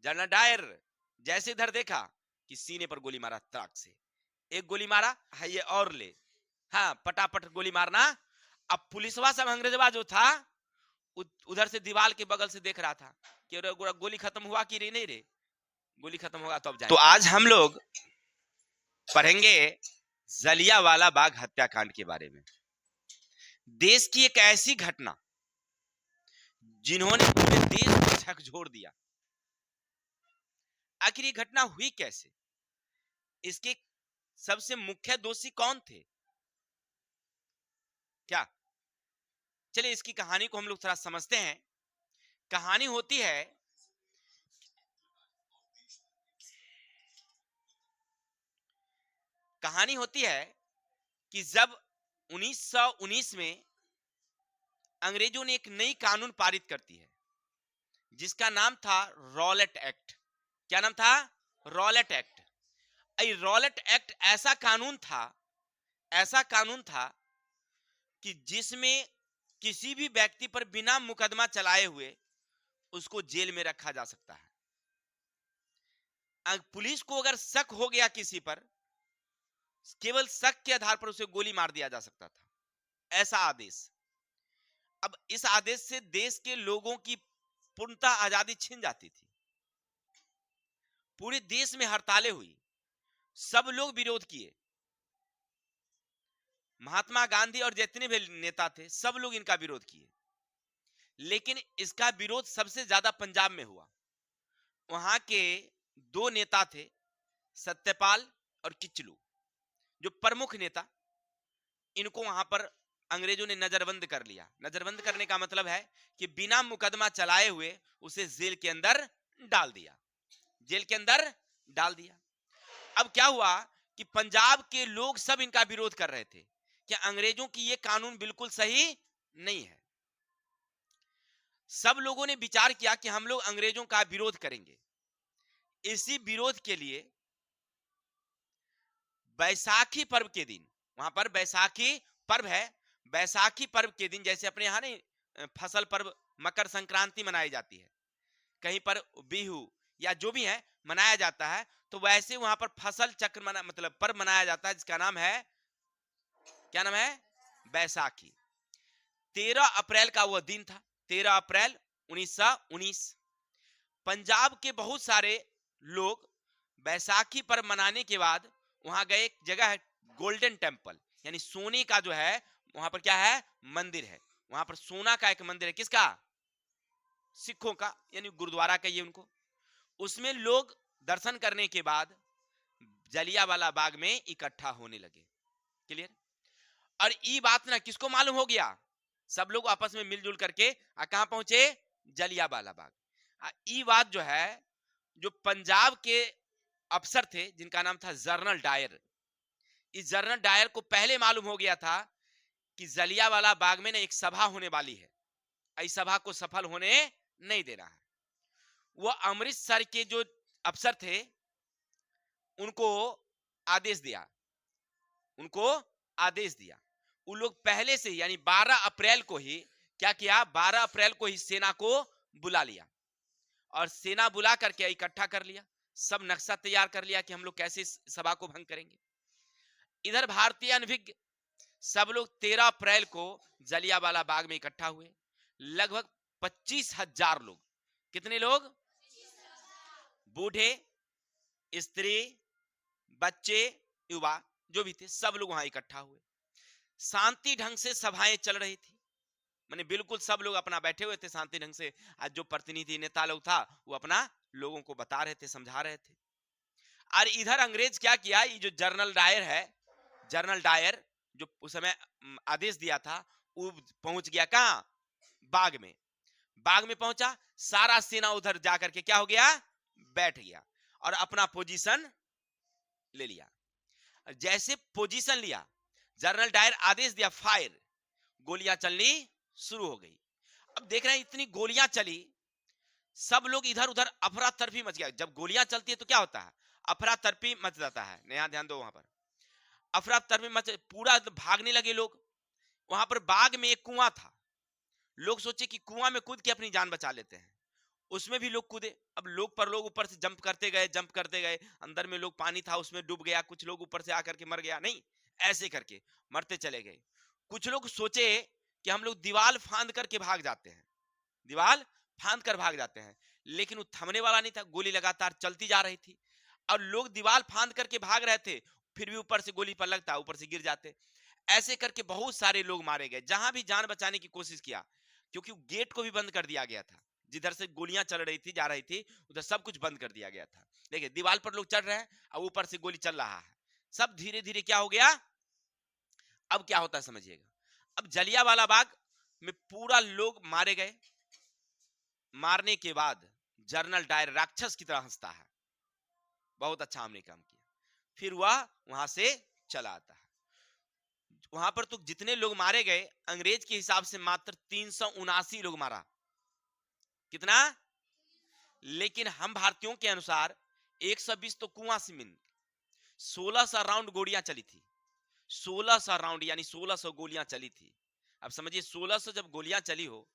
General Dyer जैसे इधर देखा कि सीने पर गोली मारा, तड़ाक से एक गोली मारा है, ये और ले, हाँ पटापट गोली मारना। अब पुलिसवा सब अंग्रेजवा जो था उधर से दीवार के बगल से देख रहा था कि गोली खत्म हुआ कि नहीं रे, गोली खत्म होगा तो अब जाएंगे। तो आज हम लोग पढ़ेंगे जलियांवाला बाग हत्याकांड के बारे में। देश की एक ऐसी घटना जिन्होंने पूरे देश को झकझोर दिया। आखिर ये घटना हुई कैसे, इसके सबसे मुख्य दोषी कौन थे, क्या? चलिए इसकी कहानी को हम लोग थोड़ा समझते हैं। कहानी होती है कि जब 1919 में अंग्रेजों ने एक नई कानून पारित करती है जिसका नाम था रॉलेट एक्ट। क्या नाम था? Rowlatt act. रॉलेट एक्ट ऐसा कानून था कि जिसमें किसी भी व्यक्ति पर बिना मुकदमा चलाए हुए उसको जेल में रखा जा सकता है। पुलिस को अगर शक हो गया किसी पर, केवल शक के आधार पर उसे गोली मार दिया जा सकता था, ऐसा आदेश। अब इस आदेश से देश के लोगों की पूर्णतः आजादी छिन जाती थी। पूरे देश में हड़तालें हुई, सब लोग विरोध किए। महात्मा गांधी और जितने भी नेता थे सब लोग इनका विरोध किए, लेकिन इसका विरोध सबसे ज्यादा पंजाब में हुआ। वहां के दो नेता थे, सत्यपाल और किचलू, जो प्रमुख नेता। इनको वहां पर अंग्रेजों ने नजरबंद कर लिया। नजरबंद करने का मतलब है कि बिना मुकदमा चलाए हुए उसे जेल के अंदर डाल दिया, जेल के अंदर डाल दिया। अब क्या हुआ कि पंजाब के लोग सब इनका विरोध कर रहे थे कि अंग्रेजों की ये कानून बिल्कुल सही नहीं है। सब लोगों ने विचार किया कि हम लोग अंग्रेजों का विरोध करेंगे। इसी विरोध के लिए बैसाखी पर्व के दिन, वहां पर बैसाखी पर्व है, बैसाखी पर्व के दिन जैसे अपने यहां नहीं फसल पर्व मकर संक्रांति मनाई जाती है, कहीं पर बिहू या जो भी है मनाया जाता है, तो वैसे वहां पर फसल चक्र मतलब पर्व मनाया जाता है जिसका नाम है, क्या नाम है? बैसाखी। 13 अप्रैल का वह दिन था, 13 अप्रैल 1919। पंजाब के बहुत सारे लोग बैसाखी पर्व मनाने के बाद वहां गए। एक जगह है गोल्डन टेम्पल, यानी सोने का जो है वहां पर क्या है, मंदिर है। वहां पर सोना का एक मंदिर है, किसका? सिखों का, यानी गुरुद्वारा कहिए उनको। उसमें लोग दर्शन करने के बाद जलियांवाला बाग में इकट्ठा होने लगे। क्लियर? और ये बात ना किसको मालूम हो गया? सब लोग आपस में मिलजुल करके कहां पहुंचे? जलियांवाला बाग। ये बात जो है, जो पंजाब के अफसर थे जिनका नाम था जनरल डायर, इस जनरल डायर को पहले मालूम हो गया था कि जलियांवाला बाग में ना एक सभा होने वाली है, इस सभा को सफल होने नहीं देना है। वो अमृतसर के जो अफसर थे उनको आदेश दिया, उनको आदेश दिया। उन लोग पहले से यानी 12 अप्रैल को ही क्या किया, 12 अप्रैल को ही सेना को बुला लिया और सेना बुला करके इकट्ठा कर लिया। सब नक्शा तैयार कर लिया कि हम लोग कैसे इस सभा को भंग करेंगे। इधर भारतीय अनभिज्ञ सब लोग 13 अप्रैल को जलियांवाला बाग में इकट्ठा हुए। लगभग 25,000 लोग। कितने लोग? बूढ़े, स्त्री, बच्चे, युवा जो भी थे सब लोग वहां इकट्ठा हुए। शांति ढंग से सभाएं चल रही थी, माने बिल्कुल सब लोग अपना बैठे हुए थे शांति ढंग से। आज जो प्रतिनिधि नेता लोग था वो अपना लोगों को बता रहे थे, समझा रहे थे। और इधर अंग्रेज क्या किया, ये जो जनरल डायर है, जनरल डायर जो उस समय आदेश दिया था, वो पहुंच गया कहां? बाग में। बाग में पहुंचा, सारा सेना उधर जाकर के क्या हो गया, बैठ गया और अपना पोजीशन ले लिया। जैसे पोजीशन लिया, जनरल डायर आदेश दिया फायर, गोलियां चलनी शुरू हो गई। अब देख रहे हैं इतनी गोलियां चली, सब लोग इधर उधर अफरा तफरी मच गया। जब गोलियां चलती है तो क्या होता है, अफरा तफरी मच जाता है। नया ध्यान दो, वहां पर अफरा तफरी मच, पूरा भागने लगे लोग। वहां पर बाग में एक कुआं था, लोग सोचे कि कुआं में कूद के अपनी जान बचा लेते हैं। उसमें भी लोग कूदे। अब लोग पर लोग ऊपर से जंप करते गए, अंदर में लोग पानी था उसमें डूब गया, कुछ लोग ऊपर से आकर के मर गया, नहीं, ऐसे करके मरते चले गए। कुछ लोग सोचे कि हम लोग दीवार फांद करके भाग जाते हैं, दीवार फांद कर भाग जाते हैं, लेकिन वो थमने वाला नहीं था, गोली लगातार चलती जा रही थी और लोग दीवार फांद करके भाग रहे थे, फिर भी ऊपर से गोली पर लगता, ऊपर से गिर जाते। ऐसे करके बहुत सारे लोग मारे गए, जहां भी जान बचाने की कोशिश किया, क्योंकि गेट को भी बंद कर दिया गया था, जिधर से गोलियां चल रही थी जा रही थी उधर सब कुछ बंद कर दिया गया था। देखिए दीवार पर लोग चढ़ रहे हैं और ऊपर से गोली चल रहा है, सब धीरे धीरे क्या हो गया। अब क्या होता है समझिएगा, अब जलियांवाला बाग में पूरा लोग मारे गए। मारने के बाद जनरल डायर राक्षस की तरह हंसता है, बहुत अच्छा हमने काम किया, फिर वह वहां से चला आता है। वहां पर तो जितने लोग मारे गए अंग्रेज के हिसाब से मात्र 379 लोग मारा, कितना, लेकिन हम भारतीयों के अनुसार 120 तो कुआं से मिल, 1600 राउंड गोलियां चली थी, 1600 राउंड यानी 1600 गोलियां चली थी। अब समझिए 1600 जब गोलियां चली हो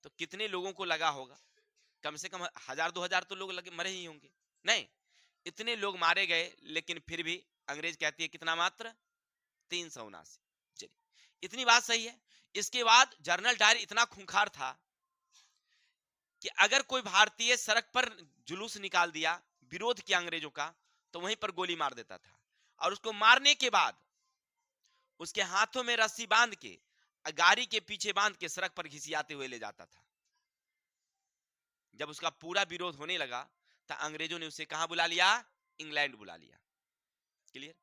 तो कितने लोगों को लगा होगा, कम से कम 1000-2000 तो लोग लगे मरे ही होंगे, नहीं, इतने लोग मारे गए, लेकिन फिर भी अंग्रेज कहती है कितना, मात्र 379। चलिए इतनी बात सही है। इसके बाद जनरल डायर इतना खूंखार था कि अगर कोई भारतीय सड़क पर जुलूस निकाल दिया, विरोध किया अंग्रेजों का, तो वहीं पर गोली मार देता था और उसको मारने के बाद उसके हाथों में रस्सी बांध के गाड़ी के पीछे बांध के सड़क पर घिसियाते हुए ले जाता था। जब उसका पूरा विरोध होने लगा तो अंग्रेजों ने उसे कहां बुला लिया, इंग्लैंड बुला लिया। क्लियर।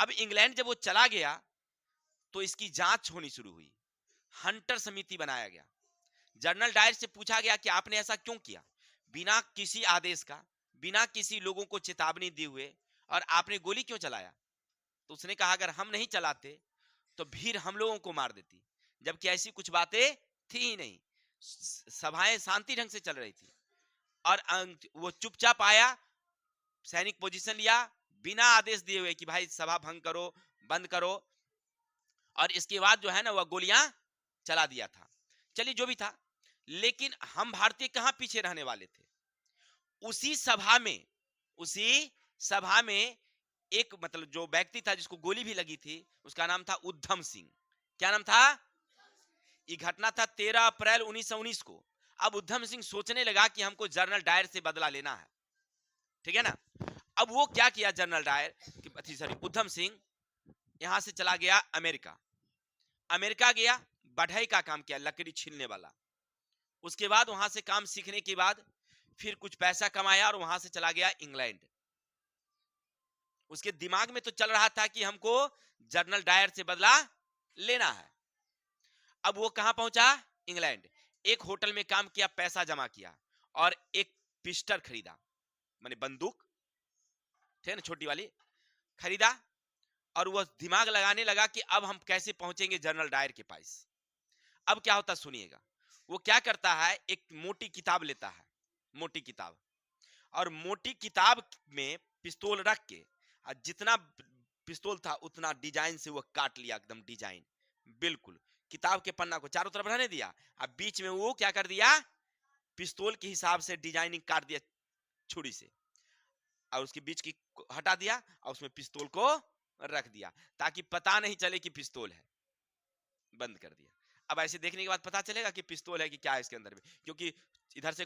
अब इंग्लैंड जब वो चला गया तो इसकी जांच होनी शुरू हुई, हंटर समिति बनाया गया। जनरल डायर से पूछा गया कि आपने ऐसा क्यों किया, बिना किसी आदेश का, बिना किसी लोगों को चेतावनी दिए हुए, और आपने गोली क्यों चलाया। तो उसने कहा अगर हम नहीं चलाते तो भीड़ हम लोगों को मार देती, जबकि ऐसी कुछ बातें थी ही नहीं, सभाएं शांति ढंग से चल रही थी और वो चुपचाप आया, सैनिक पोजीशन लिया बिना आदेश दिए हुए कि भाई सभा भंग करो, बंद करो, और इसके बाद जो है ना वह गोलियां चला दिया था। चलिए जो भी था, लेकिन हम भारतीय कहां पीछे रहने वाले थे। उसी सभा में, उसी सभा में एक मतलब जो व्यक्ति था जिसको गोली भी लगी थी, उसका नाम था उधम सिंह। क्या नाम था। ये घटना था 13 अप्रैल 1919 को। अब उधम सिंह सोचने लगा कि हमको जनरल डायर से बदला लेना है, ठीक है ना। अब वो क्या किया general Dyer, sorry Udham Singh, यहां से चला गया अमेरिका। अमेरिका गया, बढ़ई का काम किया, लकड़ी छीलने वाला। उसके बाद वहां से काम सीखने के बाद फिर कुछ पैसा कमाया और वहां से चला गया इंग्लैंड। उसके दिमाग में तो चल रहा था कि हमको जनरल डायर से बदला लेना है। अब वो कहां पहुंचा, इंग्लैंड। एक होटल में काम किया, पैसा जमा किया और एक पिस्टल खरीदा, माने बंदूक, ठीक है ना, छोटी वाली खरीदा। और वह दिमाग लगाने लगा कि अब हम कैसे पहुंचेंगे जनरल डायर के पास। अब क्या होता सुनिएगा। वो क्या करता है, एक मोटी किताब लेता है, मोटी किताब, और मोटी किताब में पिस्तौल रख के, और जितना पिस्तौल था उतना डिजाइन से वो काट लिया, एकदम डिजाइन बिल्कुल किताब के पन्ना को चारों तरफ रहने दिया, और बीच में वो क्या कर दिया, पिस्तौल के हिसाब से डिजाइनिंग काट दिया छुरी से, और उसके बीच की हटा दिया और उसमें पिस्तौल को रख दिया ताकि पता नहीं चले कि पिस्तौल है, बंद कर दिया। अब ऐसे देखने के बाद पता चलेगा कि पिस्तौल है कि क्या है इसके अंदर में, क्योंकि इधर से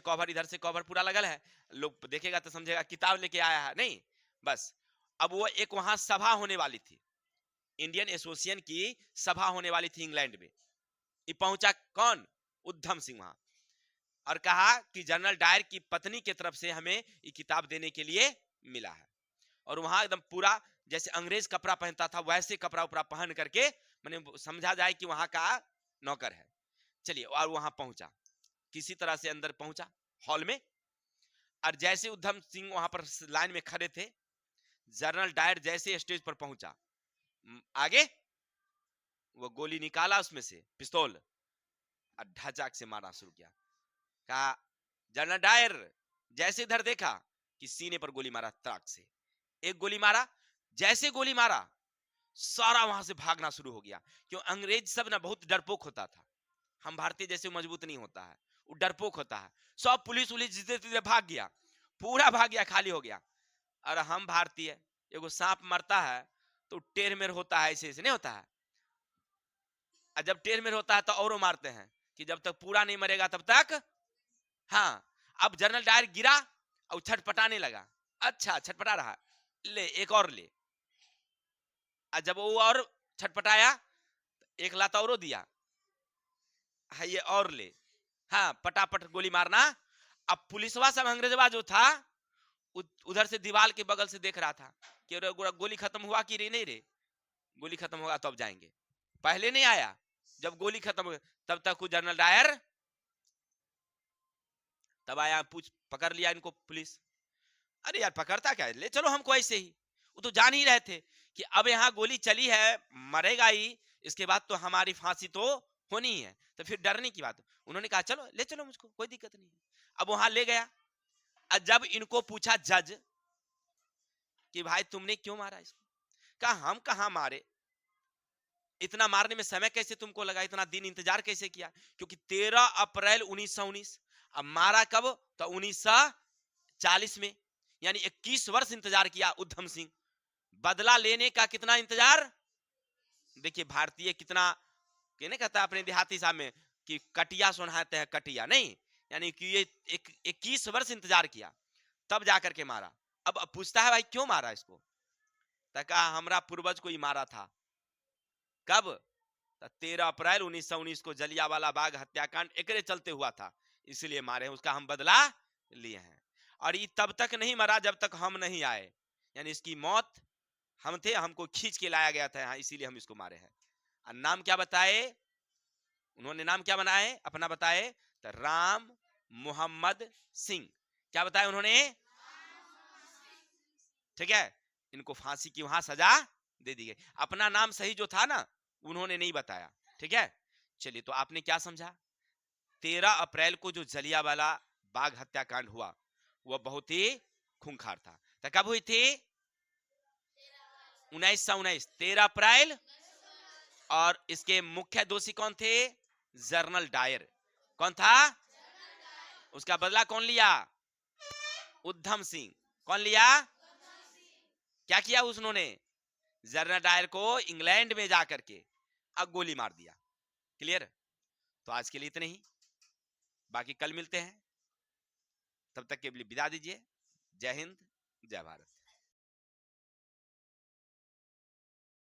कवर पूरा लगल है, लोग देखेगा तो समझेगा किताब लेके आया है, नहीं बस। अब वो एक वहां सभा होने वाली थी, इंडियन एसोसिएशन की सभा होने वाली थी इंग्लैंड में। ये पहुंचा कौन, उधम सिंह वहां, और कहा कि जनरल डायर की पत्नी की तरफ से हमें ये किताब देने के लिए मिला है। और वहां एकदम पूरा जैसे अंग्रेज कपड़ा पहनता था वैसे कपड़ा उपड़ा पहन करके, मैंने समझा जाए कि वहां का नौकर है। चलिए, और वहां पहुंचा, किसी तरह से अंदर पहुंचा हॉल में, और जैसे उधम सिंह वहां पर लाइन में खड़े थे, जनरल डायर जैसे स्टेज पर पहुंचा, आगे वो गोली निकाला उसमें से पिस्तौल और ढचाक से मारना शुरू किया। कहा जनरल डायर, जैसे इधर देखा कि सीने पर गोली मारा, तड़ाक से एक गोली मारा, जैसे गोली मारा सारा वहां से भागना शुरू हो गया, क्यों अंग्रेज सब ना बहुत डरपोक होता था, हम भारतीय जैसे मजबूत नहीं होता है, वो डरपोक होता है। सब पुलिस उलिस जितने तितने भाग गया, पूरा भाग गया, खाली हो गया। और हम भारतीय, एगो सांप मरता है तो टेढ़ मेढ़ होता है, ऐसे ऐसे नहीं होता है। और जब टेढ़ मेढ़ होता है तो औरों मारते हैं कि जब तक पूरा नहीं मरेगा तब तक। हाँ, अब जनरल डायर गिरा और छटपटाने लगा। अच्छा छटपटा रहा, ले एक और ले। और जब वो और छटपटाया, एक लात औरों दिया, हाँ ये और ले। हाँ, पटापट गोली मारना। अब पुलिसवा सब अंग्रेजवा जो था उधर से दीवार के बगल से देख रहा था कि गोली खत्म हुआ कि नहीं रे, गोली खत्म होगा तो अब जाएंगे। पहले नहीं आया, जब गोली खत्म हो तब तक वो जनरल डायर तब आया, पूछ पकड़ लिया इनको पुलिस। अरे यार पकड़ता क्या है, ले चलो हमको ऐसे ही। वो तो जान ही रहे थे कि अब यहाँ गोली चली है, मरेगा ही, इसके बाद तो हमारी फांसी तो होनी ही है, तो फिर डरने की बात। उन्होंने कहा चलो ले चलो मुझको, कोई दिक्कत नहीं है। अब वहां ले गया। जब इनको पूछा जज कि भाई तुमने क्यों मारा इसको, कहा हम कहां मारे, इतना मारने में समय कैसे तुमको लगा, इतना दिन इंतजार कैसे किया, क्योंकि 13 अप्रैल 1919। अब मारा कब, तो 1940 में, यानी 21 वर्ष इंतजार किया उधम सिंह। बदला लेने का कितना इंतजार। देखिए भारतीय कितना, कहने कहता है अपने देहाती साहब में कि कटिया सुनाते हैं, कटिया नहीं, यानी कि ये 21 वर्ष इंतजार किया तब जाकर के मारा। अब पूछता है भाई क्यों मारा इसको, तो कहा हमरा पूर्वज को ही मारा था। कब, 13 अप्रैल 1919 को जलियांवाला बाग हत्याकांड एकरे चलते हुआ था, इसलिए मारे, उसका हम बदला लिए हैं। और ये तब तक नहीं मरा जब तक हम नहीं आए, यानी इसकी मौत हम थे, हमको खींच के लाया गया था यहाँ, इसीलिए हम इसको मारे हैं। और नाम क्या बताए उन्होंने, नाम क्या बनाए अपना बताए, तो राम मोहम्मद सिंह। क्या बताया उन्होंने, ठीक है। इनको फांसी की वहां सजा दे दी गई, अपना नाम सही जो था ना उन्होंने नहीं बताया, ठीक है। चलिए, तो आपने क्या समझा, 13 अप्रैल को जो जलियांवाला बाग हत्याकांड हुआ वह बहुत ही खूंखार था। तो कब हुई थी, 1919, 13 अप्रैल। और इसके मुख्य दोषी कौन थे, जनरल डायर। कौन था, उसका बदला कौन लिया, उधम सिंह। कौन लिया, क्या किया उन्होंने, जनरल डायर को इंग्लैंड में जाकर के अब गोली मार दिया। क्लियर। तो आज के लिए इतने ही, बाकी कल मिलते हैं, तब तक के लिए विदा दीजिए। जय हिंद, जय भारत।